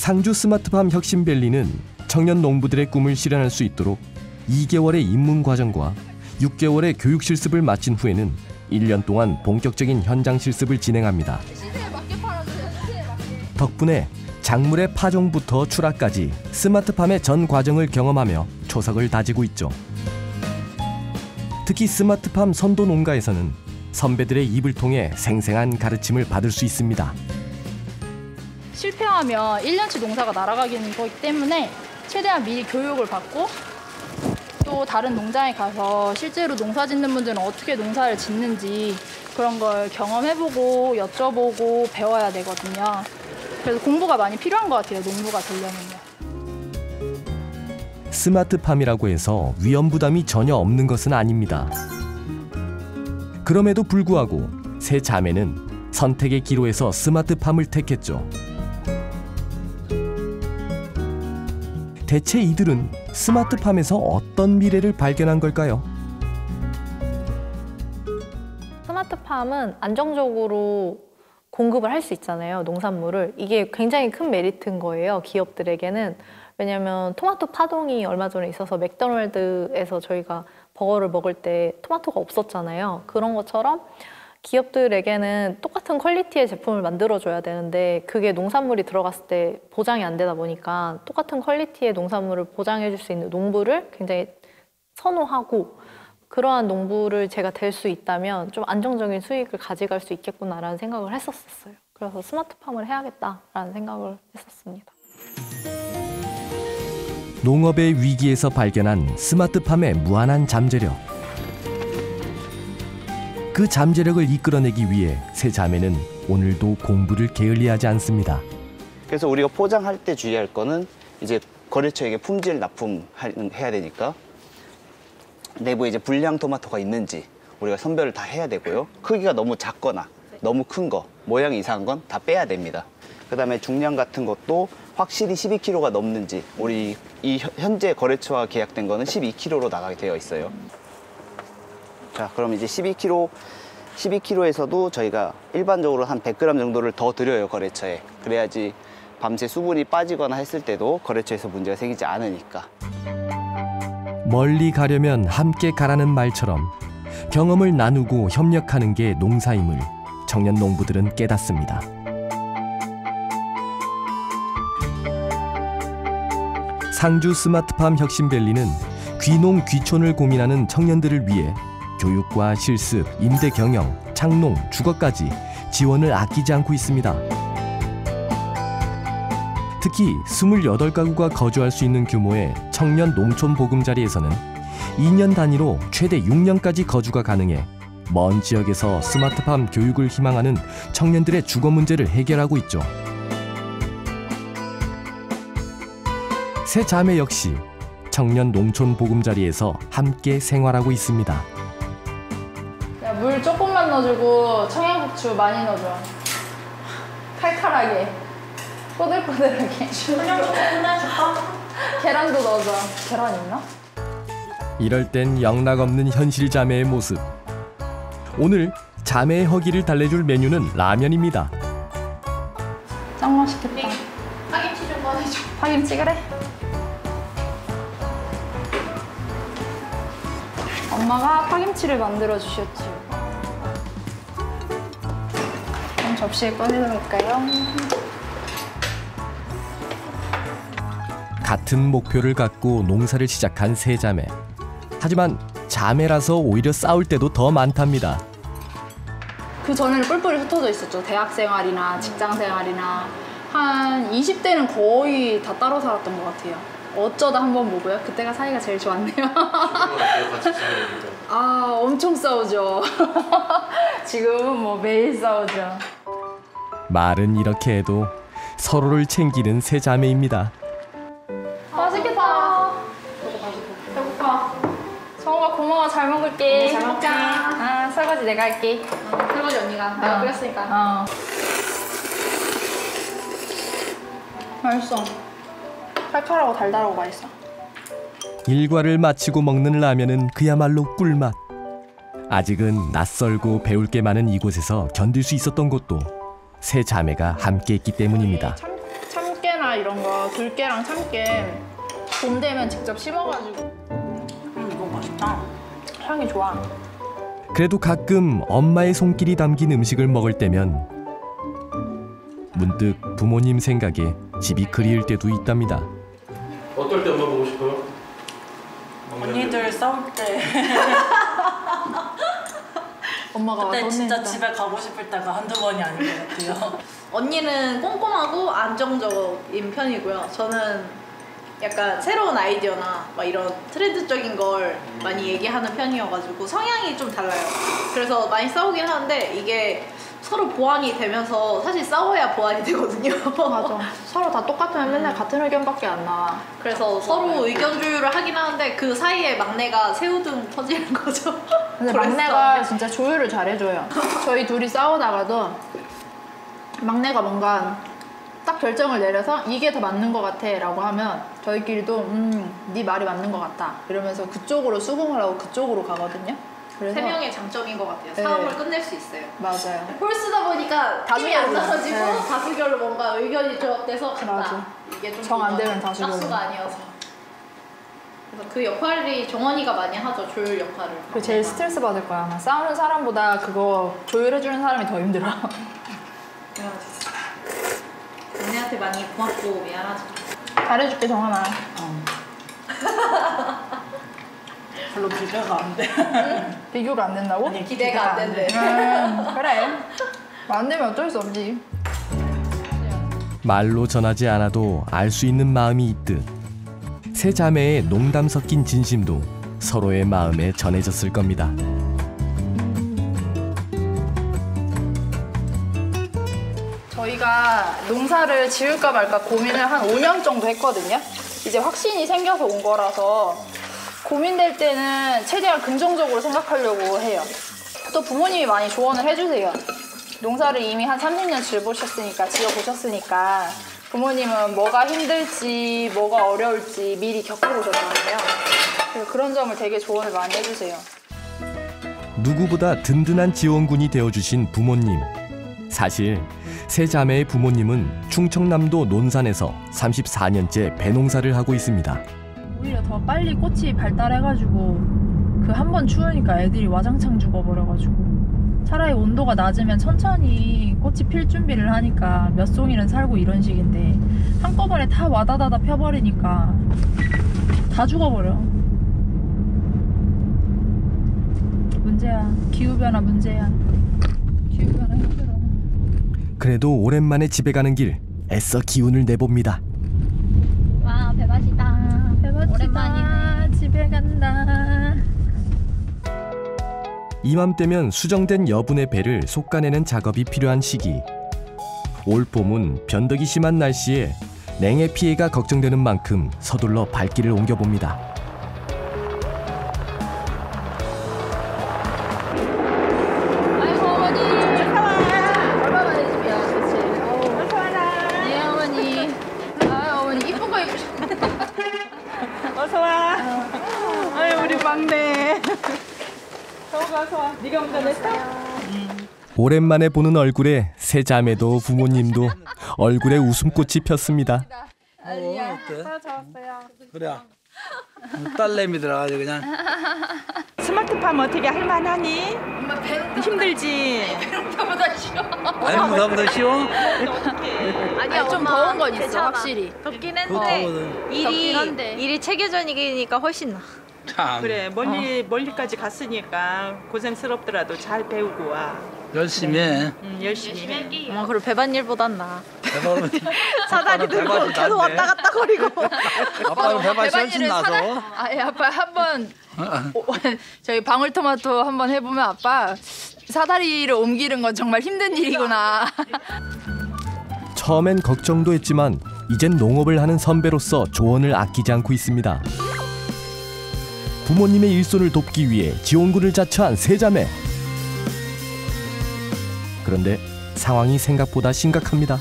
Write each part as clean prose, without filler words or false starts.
상주 스마트팜 혁신밸리는 청년 농부들의 꿈을 실현할 수 있도록 2개월의 입문 과정과 6개월의 교육 실습을 마친 후에는 1년 동안 본격적인 현장 실습을 진행합니다. 덕분에 작물의 파종부터 출하까지 스마트팜의 전 과정을 경험하며 초석을 다지고 있죠. 특히 스마트팜 선도 농가에서는 선배들의 입을 통해 생생한 가르침을 받을 수 있습니다. 실패하면 1년치 농사가 날아가는 거기 때문에 최대한 미리 교육을 받고 또 다른 농장에 가서 실제로 농사 짓는 분들은 어떻게 농사를 짓는지 그런 걸 경험해보고 여쭤보고 배워야 되거든요. 그래서 공부가 많이 필요한 것 같아요, 농부가 되려면요. 스마트팜이라고 해서 위험 부담이 전혀 없는 것은 아닙니다. 그럼에도 불구하고 세 자매는 선택의 기로에서 스마트팜을 택했죠. 대체 이들은 스마트팜에서 어떤 미래를 발견한 걸까요? 스마트팜은 안정적으로 공급을 할 수 있잖아요, 농산물을. 이게 굉장히 큰 메리트인 거예요, 기업들에게는. 왜냐하면 토마토 파동이 얼마 전에 있어서 맥도날드에서 저희가 버거를 먹을 때 토마토가 없었잖아요. 그런 것처럼 기업들에게는 똑같은 퀄리티의 제품을 만들어줘야 되는데 그게 농산물이 들어갔을 때 보장이 안 되다 보니까 똑같은 퀄리티의 농산물을 보장해 줄 수 있는 농부를 굉장히 선호하고, 그러한 농부를 제가 될 수 있다면 좀 안정적인 수익을 가져갈 수 있겠구나라는 생각을 했었어요. 그래서 스마트팜을 해야겠다라는 생각을 했었습니다. 농업의 위기에서 발견한 스마트팜의 무한한 잠재력. 그 잠재력을 이끌어내기 위해 세 자매는 오늘도 공부를 게을리하지 않습니다. 그래서 우리가 포장할 때 주의할 거는 이제 거래처에게 품질 납품해야 되니까 내부에 이제 불량 토마토가 있는지 우리가 선별을 다 해야 되고요. 크기가 너무 작거나 너무 큰 거, 모양이 이상한 건 다 빼야 됩니다. 그다음에 중량 같은 것도 확실히 12kg가 넘는지, 우리 이 현재 거래처와 계약된 거는 12kg로 나가게 되어 있어요. 자, 그럼 이제 12kg에서도 저희가 일반적으로 한 100g 정도를 더 드려요, 거래처에. 그래야지 밤새 수분이 빠지거나 했을 때도 거래처에서 문제가 생기지 않으니까. 멀리 가려면 함께 가라는 말처럼 경험을 나누고 협력하는 게 농사임을 청년 농부들은 깨닫습니다. 상주 스마트팜 혁신밸리는 귀농 귀촌을 고민하는 청년들을 위해 교육과 실습, 임대 경영, 창농, 주거까지 지원을 아끼지 않고 있습니다. 특히 28가구가 거주할 수 있는 규모의 청년 농촌 보금자리에서는 2년 단위로 최대 6년까지 거주가 가능해 먼 지역에서 스마트팜 교육을 희망하는 청년들의 주거 문제를 해결하고 있죠. 세 자매 역시 청년 농촌 보금자리에서 함께 생활하고 있습니다. 야, 물 조금만 넣어주고 청양고추 많이 넣어줘. 칼칼하게, 꼬들꼬들하게. 청양고추 끝내줄까? 계란도 넣어줘. 계란 있나? 이럴 땐 영락없는 현실 자매의 모습. 오늘 자매의 허기를 달래줄 메뉴는 라면입니다. 짱 맛있겠다. 파김치 좀 꺼내줘. 파김치 그래? 엄마가 파김치를 만들어 주셨지. 그럼 접시에 꺼내놓을까요? 같은 목표를 갖고 농사를 시작한 세 자매. 하지만 자매라서 오히려 싸울 때도 더 많답니다. 그 전에는 뿔뿔이 흩어져 있었죠. 대학 생활이나 직장 생활이나. 한 20대는 거의 다 따로 살았던 것 같아요. 어쩌다 한번 보고요. 그때가 사이가 제일 좋았네요. 아, 엄청 싸우죠. 지금은 뭐 매일 싸우죠. 말은 이렇게 해도 서로를 챙기는 세 자매입니다. 맛있겠다. 배고파. 정우가 고마워. 잘 먹을게. 잘 먹자. 아, 설거지 내가 할게. 설거지 언니가. 내가 끓였으니까. 맛있어. 칼칼하고 달달하고 맛있어. 일과를 마치고 먹는 라면은 그야말로 꿀맛. 아직은 낯설고 배울 게 많은 이곳에서 견딜 수 있었던 것도 세 자매가 함께했기 때문입니다. 참깨나 이런 거 들깨랑 참깨 봄 되면 직접 심어가지고 너무 맛있다. 향이 좋아. 그래도 가끔 엄마의 손길이 담긴 음식을 먹을 때면 문득 부모님 생각에 집이 그리울 때도 있답니다. 어떨 때 엄마 보고 싶어요? 언니들 싸울 때 엄마가 그때 와서 진짜 혼낸다. 집에 가고 싶을 때가 한두 번이 아닌 것 같아요. 언니는 꼼꼼하고 안정적인 편이고요. 저는 약간 새로운 아이디어나 막 이런 트렌드적인 걸 많이 얘기하는 편이어가지고 성향이 좀 달라요. 그래서 많이 싸우긴 하는데 이게 서로 보완이 되면서 사실 싸워야 보완이 되거든요. 맞아. 서로 다 똑같으면 맨날 같은 의견밖에 안 나와. 그래서 서로 의견 조율을 하긴 하는데 그 사이에 막내가 새우등 터지는 거죠. 근데 그래서 막내가 진짜 조율을 잘해줘요. 저희 둘이 싸우다가도 막내가 뭔가 딱 결정을 내려서 이게 더 맞는 것 같아 라고 하면 저희끼리도 네 말이 맞는 것 같다 이러면서 그쪽으로 수긍을 하고 그쪽으로 가거든요. 그래서 세 명의 장점인 것 같아요. 네. 싸움을 끝낼 수 있어요. 맞아요. 홀스다 보니까 팀이 안 다수결로. 나눠지고 네. 다수결로 뭔가 의견이 조합돼서 간다. 맞아. 이게 좀 정안 되면 다수결로. 짝수가 아니어서. 그래서 그 역할이 정원이가 많이 하죠. 조율 역할을. 그 제일 스트레스 받을 거야 아마. 싸우는 사람보다 그거 조율해주는 사람이 더 힘들어. 언니한테 많이 고맙고 미안하죠. 잘해줄게 정하나. 별로 비교가 안 돼. 비교가 안 된다고? 아니, 기대가 안 된대. 그래. 안 되면 어쩔 수 없지. 말로 전하지 않아도 알 수 있는 마음이 있듯 세 자매의 농담 섞인 진심도 서로의 마음에 전해졌을 겁니다. 저희가 농사를 지을까 말까 고민을 한 5년 정도 했거든요. 이제 확신이 생겨서 온 거라서 고민될 때는 최대한 긍정적으로 생각하려고 해요. 또 부모님이 많이 조언을 해주세요. 농사를 이미 한 30년 지어보셨으니까 부모님은 뭐가 힘들지 뭐가 어려울지 미리 겪어보셨잖아요. 그래서 그런 점을 되게 조언을 많이 해주세요. 누구보다 든든한 지원군이 되어주신 부모님. 사실 세 자매의 부모님은 충청남도 논산에서 34년째 배농사를 하고 있습니다. 오히려 더 빨리 꽃이 발달해가지고 그 한 번 추우니까 애들이 와장창 죽어버려가지고 차라리 온도가 낮으면 천천히 꽃이 필 준비를 하니까 몇 송이는 살고 이런 식인데 한꺼번에 다 와다다다 펴버리니까 다 죽어버려. 문제야. 기후변화 문제야. 기후변화 힘들어. 그래도 오랜만에 집에 가는 길 애써 기운을 내봅니다. 와 배맛이다. 배맛이다. 오랜만이네. 집에 간다. 이맘때면 수정된 여분의 배를 솎아내는 작업이 필요한 시기. 올 봄은 변덕이 심한 날씨에 냉해 피해가 걱정되는 만큼 서둘러 발길을 옮겨봅니다. 아이고 어머니. 얼마 만에 집이야, 그치? 어서 와라. 네 어머니. 아 어머니 이쁜 거 입으셨다. 어서 와. 아유 우리 막내. 어서 와. 네가 운전했어? 오랜만에 보는 얼굴에 세 자매도 부모님도 얼굴에 웃음꽃이 폈습니다. 아니야. 그래. 딸내미 들어가지고 그냥. 스마트팜 어떻게 할만하니? 엄마 배는 힘들지? 배보다 싫어. 아니 뭐보다 쉬워? 아니야 좀 더운 건 있어 확실히. 덥긴 그거 더거든. 덥긴 한데. 일이 체계전이니까 훨씬 나. 참 그래 멀리까지 갔으니까 고생스럽더라도 잘 배우고 와. 열심히 해. 열심히 해. 엄마 그리고 배반일보단 나. 배바로 사다리 들고 계속 왔다 갔다 거리고. 아빠는 배밭이 훨씬 나서. 아예 아빠 한번 저희 방울토마토 한번 해보면 아빠 사다리를 옮기는 건 정말 힘든 일이구나. 처음엔 걱정도 했지만 이젠 농업을 하는 선배로서 조언을 아끼지 않고 있습니다. 부모님의 일손을 돕기 위해 지원군을 자처한 세 자매. 그런데 상황이 생각보다 심각합니다.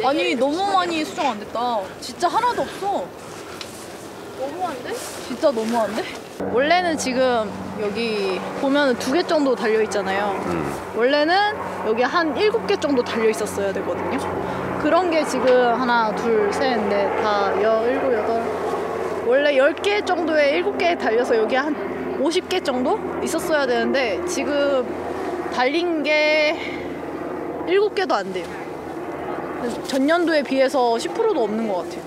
아니 너무 많이 수정 안 됐다. 진짜 하나도 없어. 너무한데? 진짜 너무한데? 원래는 지금 여기 보면 2개 정도 달려 있잖아요. 원래는 여기 한 7개 정도 달려 있었어야 되거든요. 그런 게 지금 하나, 둘, 셋, 넷, 다 17, 8 원래 10개 정도에 7개 달려서 여기 한 50개 정도 있었어야 되는데 지금 달린 게 7개도 안 돼요. 그래서 전년도에 비해서 10%도 없는 것 같아요.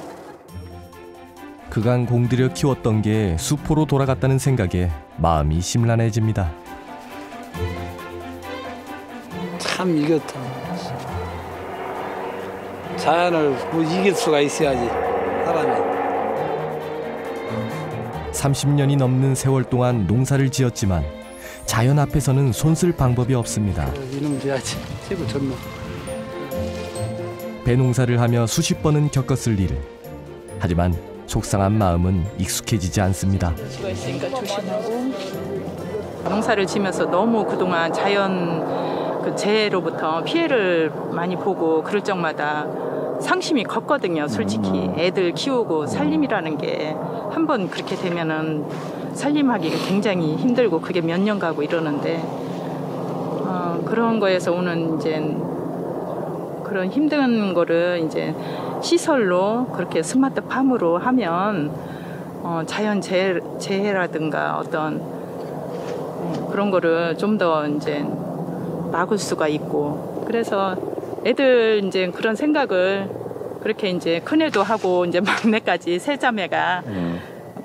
그간 공들여 키웠던 게 수포로 돌아갔다는 생각에 마음이 심란해집니다. 참 이거 자연을 뭐 이길 수가 있어야지 사람이. 30년이 넘는 세월 동안 농사를 지었지만 자연 앞에서는 손쓸 방법이 없습니다. 이놈 돼야지 최고 전문. 배농사를 하며 수십 번은 겪었을 일. 하지만 속상한 마음은 익숙해지지 않습니다. 수가 있으니까 조심하고. 농사를 지면서 너무 그동안 자연 그 재해로부터 피해를 많이 보고 그럴 적마다 상심이 컸거든요. 솔직히 애들 키우고 살림이라는 게 한 번 그렇게 되면은 살림하기가 굉장히 힘들고 그게 몇 년 가고 이러는데 그런 거에서 오는 이제 그런 힘든 거를 이제 시설로 그렇게 스마트팜으로 하면 자연 재해라든가 어떤 그런 거를 좀 더 이제 막을 수가 있고 그래서 애들 이제 그런 생각을 그렇게 이제 큰애도 하고 이제 막내까지 세 자매가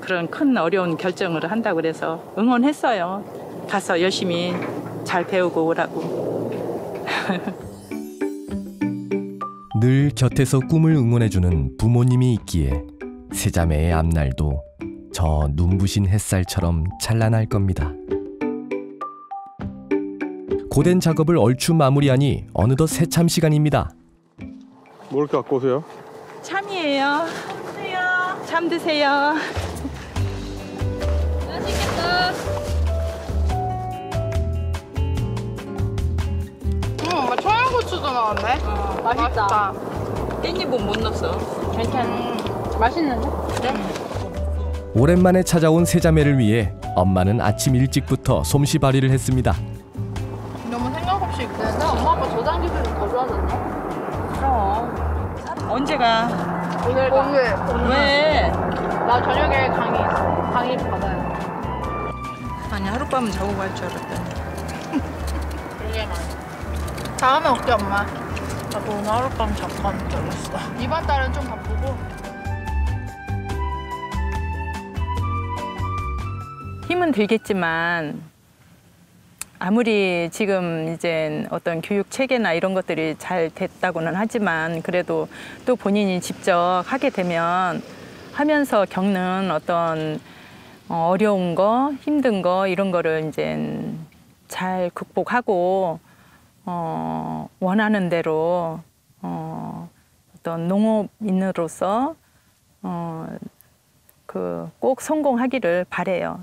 그런 큰 어려운 결정을 한다고 그래서 응원했어요. 가서 열심히 잘 배우고 오라고. 늘 곁에서 꿈을 응원해주는 부모님이 있기에 세 자매의 앞날도 저 눈부신 햇살처럼 찬란할 겁니다. 고된 작업을 얼추 마무리하니 어느덧 새참 시간입니다. 뭘 갖고 오세요? 참이에요. 참 드세요. 맛있겠다. 엄마 청양고추도 나왔네. 맛있다. 깻잎은 못 넣었어. 맛있는데? 오랜만에 찾아온 세 자매를 위해 엄마는 아침 일찍부터 솜씨발이를 했습니다. 너무 생각 없이 있는데 엄마 아빠 저장기술이 더 좋아졌네. 그럼. 언제가? 오늘 왜? 나 저녁에 강의 받아야 돼. 아니 하룻밤은 자고 갈 줄 알았더니. 그러게 말이야. 다음에 올게 엄마. 나도 오늘 하룻밤 자고 가는 줄 알았어. 이번 달은 좀 바쁘고. 힘은 들겠지만 아무리 지금 이제 어떤 교육 체계나 이런 것들이 잘 됐다고는 하지만 그래도 또 본인이 직접 하게 되면 하면서 겪는 어떤 어려운 거, 힘든 거 이런 거를 이제 잘 극복하고 원하는 대로 어떤 농업인으로서 그 꼭 성공하기를 바래요.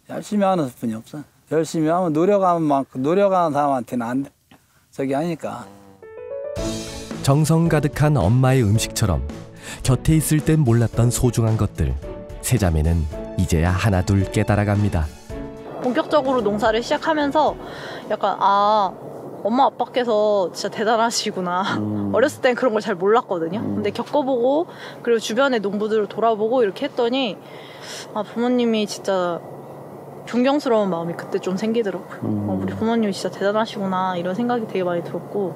열심히 하는 뿐이 없어. 열심히 하면 노력하는 만큼 노력하는 사람한테는 안 돼. 저기 아니까. 정성 가득한 엄마의 음식처럼 곁에 있을 땐 몰랐던 소중한 것들. 세 자매는 이제야 하나둘 깨달아갑니다. 본격적으로 농사를 시작하면서 약간 엄마 아빠께서 진짜 대단하시구나. 어렸을 땐 그런 걸 잘 몰랐거든요. 근데 겪어보고 그리고 주변의 농부들을 돌아보고 이렇게 했더니 부모님이 진짜 존경스러운 마음이 그때 좀 생기더라고요. 우리 부모님이 진짜 대단하시구나 이런 생각이 되게 많이 들었고